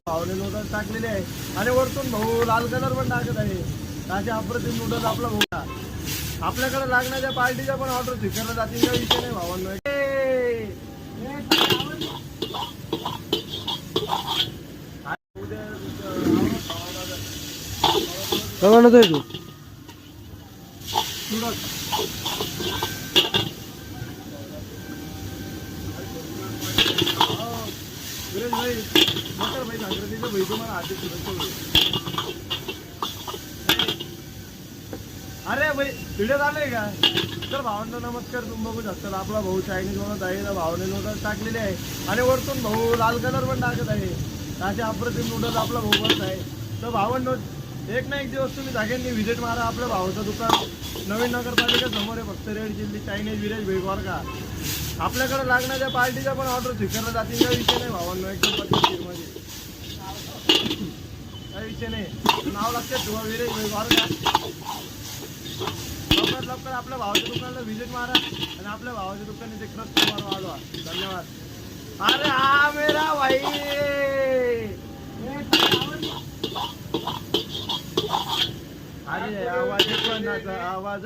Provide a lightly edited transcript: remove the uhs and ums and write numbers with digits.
भावने noodles टाकलेले आहे आणि वरतून भाऊ लाल कलर पण टाकत आहे. असे अप्रतिम नूडल्स आपला भाऊ. आपल्याकडे लागण्याच्या पार्टीच्या पण ऑर्डर स्वीकारला जातील का विषय नाही भावांनो. कवा नव्हतोय तू अरे भाई व्हिडिओ आलाय का? तर भावांना नमस्कार. तुम्ही बघू शकता आपला भाऊ चायनीज बनवत आहे. भावाने नूडल्स टाकलेले आहे आणि वरतून भाऊ लाल कलर पण टाकत आहे. असे अप्रतिम नूडल्स आपला भाऊ बनत आहे. तर भावांनो एक ना एक दिवस तुम्ही जागेंनी व्हिजिट मारा. आपल्या भावाचं दुकान नवीन नगरपालिका समोर आहे. फक्त रेड चिल्ली चायनीज विरेज भेटवार का. आपल्याकडे लागण्याच्या पार्टीच्या पण ऑर्डर स्वीकारला जातील का विषय नाही भावांनो. एकदम पद्धतशीर मध्ये काही विषय नाही. नाव लक्षात ठेवा विरेज भेटवार का. लवकरात लवकर आपल्या भावाच्या दुकानाला व्हिजिट मारा आणि आपल्या भावाच्या दुकानाचे कस्टमर वाढवा. धन्यवाद. अरे हा मेरा भाई अरे आवाज आवाज